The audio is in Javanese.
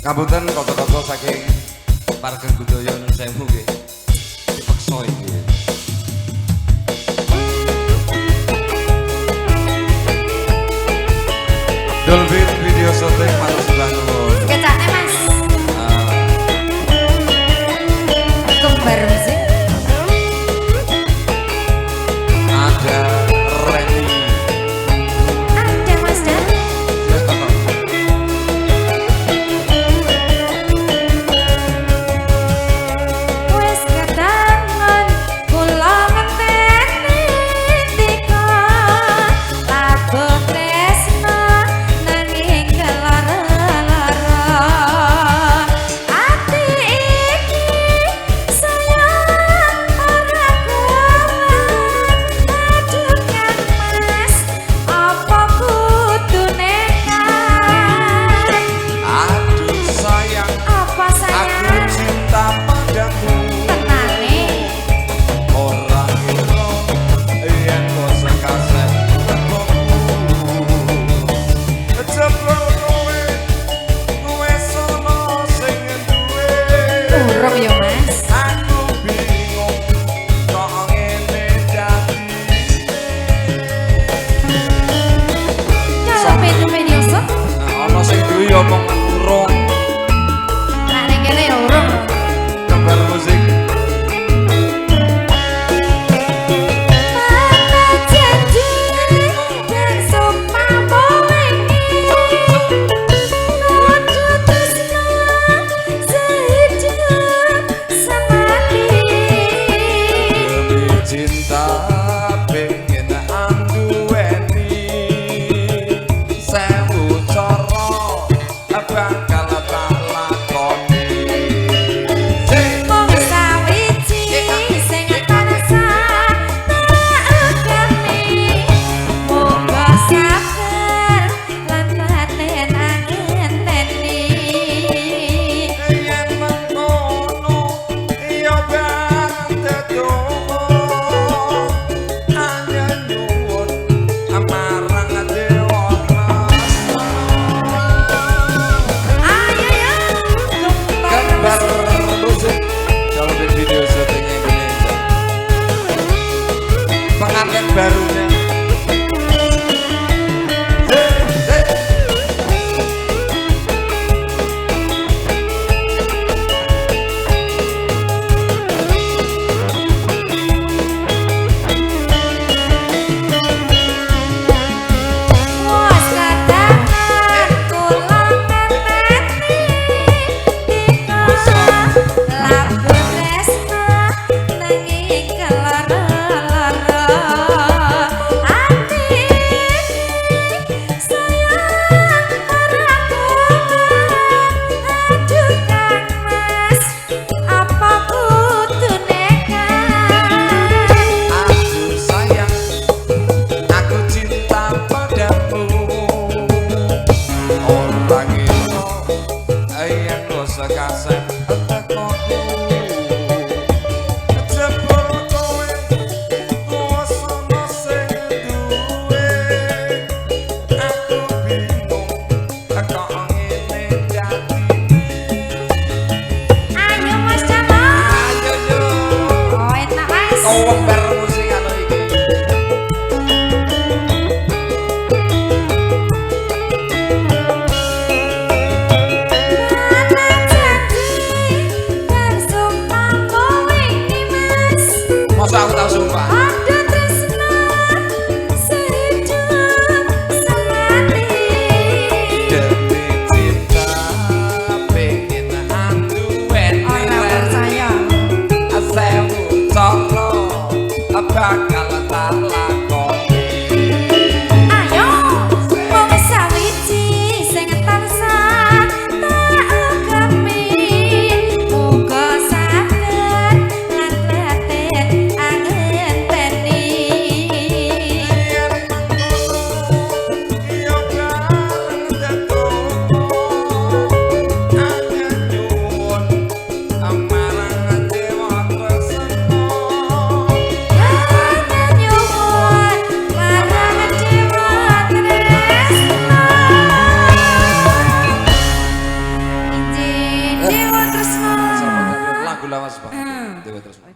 Ngapunten kota-kota saking Parken Budaya Nun Sewu nggih. Dipeksa iki. Dolby video syuting matur sebelah nuwun. Kecane Mas. Kembar musik. Ada Reni. Ada Mas Dan. Yes, Kakak. Wes ketangan kula ngenteni tika lagu tresna nanging kelara-lara ati iki sayang ora kuat aduh kan Mas apa kudu nekat Aduh sayang, apa aku sayang cinta padamu. tenane Orang itu yang kau sekasih tekoku. Jebul kowe sono sing duwe. urung ya Mas. Aku bingung kok ngene dadi. Kalau video shot, Ana sing duwe ya omong urung. nah ning kene ya urung. Gambar musik. Mana janji dan sumpah bolengi, kudu tresna sehidup semati. Demi cinta pengen anduweni. Sewu cara bakal tak lakoni. Mung sawiji sing tansah nglakoni, muga sabar lan paten angenteni. Yen mengkono ya bareng tedomo. Hanya nyuwun marang dewa rasa. Ayo ya, Gambar musik kalau di video syutingnya Indonesia. Pengantin barunya. Wes kadangan kula ngenteni tika lagu tresna nanging kelara-lara ati sayang ora kuat aduh kan Mas apa kudu nekat. Aduh sayang, aku cinta padamu. Orang itu yang kau sekasih tekoku. Jebul kowe sono sing duwe. Aku bingung kok ngene jadine. Ayo Mas Jamal. Ayo yo. Oh enak Mas. Kau wembar musik anu iki. Mana janji dan Mas banget. Dewa terus. Wih,